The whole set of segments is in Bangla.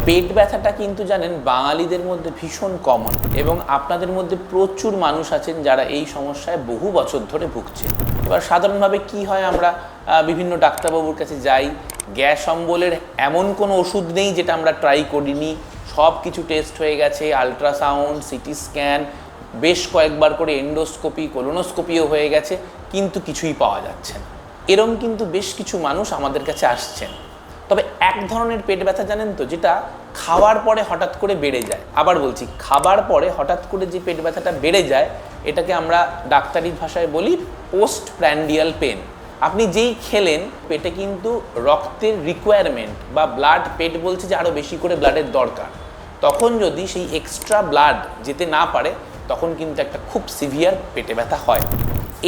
পেট ব্যথাটা কিন্তু জানেন বাঙালিদের মধ্যে ভীষণ কমন, এবং আপনাদের মধ্যে প্রচুর মানুষ আছেন যারা এই সমস্যায় বহু বছর ধরে ভুগছেন। এবার সাধারণভাবে কি হয়, আমরা বিভিন্ন ডাক্তারবাবুর কাছে যাই, গ্যাস অম্বলের এমন কোনো ওষুধ নেই যেটা আমরা ট্রাই করিনি, সব কিছু টেস্ট হয়ে গেছে, আলট্রাসাউন্ড, সিটি স্ক্যান, বেশ কয়েকবার করে এন্ডোস্কোপি, কোলোনোস্কোপিও হয়ে গেছে, কিন্তু কিছুই পাওয়া যাচ্ছে না। এরম কিন্তু বেশ কিছু মানুষ আমাদের কাছে আসছেন। তবে এক ধরনের পেট ব্যথা জানেন তো, যেটা খাওয়ার পরে হঠাৎ করে বেড়ে যায়। আবার বলছি, খাবার পরে হঠাৎ করে যে পেট ব্যথাটা বেড়ে যায়, এটাকে আমরা ডাক্তারি ভাষায় বলি পোস্ট প্র্যান্ডিয়াল পেন। আপনি যেই খেলেন, পেটে কিন্তু রক্তের রিকোয়ারমেন্ট বা ব্লাড, পেট বলছে যে আরও বেশি করে ব্লাডের দরকার, তখন যদি সেই এক্সট্রা ব্লাড যেতে না পারে, তখন কিন্তু একটা খুব সিভিয়ার পেটে ব্যথা হয়।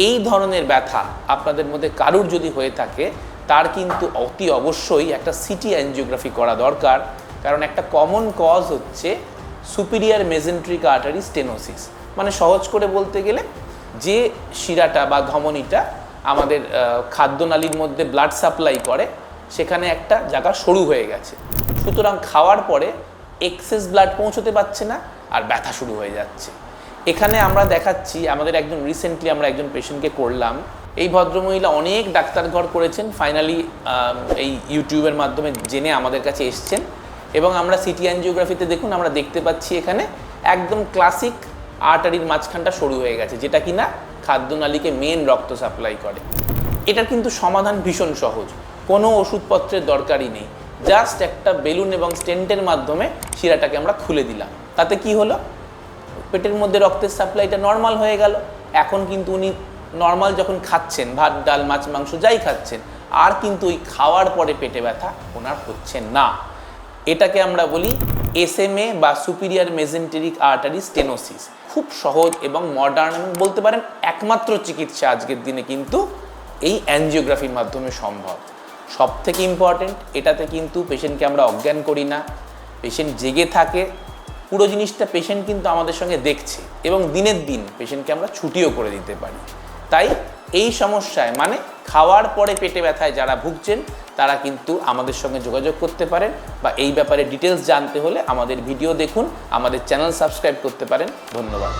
এই ধরনের ব্যথা আপনাদের মধ্যে কারুর যদি হয়ে থাকে, তার কিন্তু অতি অবশ্যই একটা সিটি অ্যাঞ্জিওগ্রাফি করা দরকার। কারণ একটা কমন কজ হচ্ছে সুপিরিয়র মেজেন্ট্রিক আর্টারি স্টেনোসিস। মানে সহজ করে বলতে গেলে, যে শিরাটা বা ধমনীটা আমাদের খাদ্যনালীর মধ্যে ব্লাড সাপ্লাই করে, সেখানে একটা জায়গা সরু হয়ে গেছে। সুতরাং খাওয়ার পরে এক্সেস ব্লাড পৌঁছতে পারছে না, আর ব্যথা শুরু হয়ে যাচ্ছে। এখানে আমরা দেখাচ্ছি, আমাদের রিসেন্টলি আমরা একজন পেশেন্টকে করলাম। এই ভদ্রমহিলা অনেক ডাক্তারঘর করেছেন, ফাইনালি এই ইউটিউবের মাধ্যমে জেনে আমাদের কাছে এসছেন। এবং আমরা সিটি অ্যাঞ্জিওগ্রাফিতে দেখুন, আমরা দেখতে পাচ্ছি এখানে একদম ক্লাসিক আর্টারির মাঝখানটা সরু হয়ে গেছে, যেটা কিনা খাদ্যনালীকে মেন রক্ত সাপ্লাই করে। এটার কিন্তু সমাধান ভীষণ সহজ, কোনো ওষুধপত্রের দরকারই নেই। জাস্ট একটা বেলুন এবং স্টেন্টের মাধ্যমে শিরাটাকে আমরা খুলে দিলাম। তাতে কি হলো, পেটের মধ্যে রক্তের সাপ্লাইটা নর্মাল হয়ে গেল। এখন কিন্তু উনি নর্মাল যখন খাচ্ছেন, ভাত ডাল মাছ মাংস যাই খাচ্ছেন, আর কিন্তু ওই খাওয়ার পরে পেটে ব্যথা ওনার হচ্ছে না। এটাকে আমরা বলি SMA বা সুপিরিয়র মেজেন্টেরিক আর্টারি স্টেনোসিস। খুব সহজ এবং মডার্ন, এবং বলতে পারেন একমাত্র চিকিৎসা আজকের দিনে কিন্তু এই অ্যাঞ্জিওগ্রাফির মাধ্যমে সম্ভব। সব থেকে ইম্পর্টেন্ট, এটাতে কিন্তু পেশেন্টকে আমরা অজ্ঞান করি না, পেশেন্ট জেগে থাকে। পুরো জিনিসটা পেশেন্ট কিন্তু আমাদের সঙ্গে দেখছে, এবং দিনের দিন পেশেন্টকে আমরা ছুটিও করে দিতে পারি। তাই এই সমস্যায়, মানে খাওয়ার পরে পেটে ব্যথায় যারা ভুগছেন, তারা কিন্তু আমাদের সঙ্গে যোগাযোগ করতে পারেন, বা এই ব্যাপারে ডিটেলস জানতে হলে আমাদের ভিডিও দেখুন, আমাদের চ্যানেল সাবস্ক্রাইব করতে পারেন। ধন্যবাদ।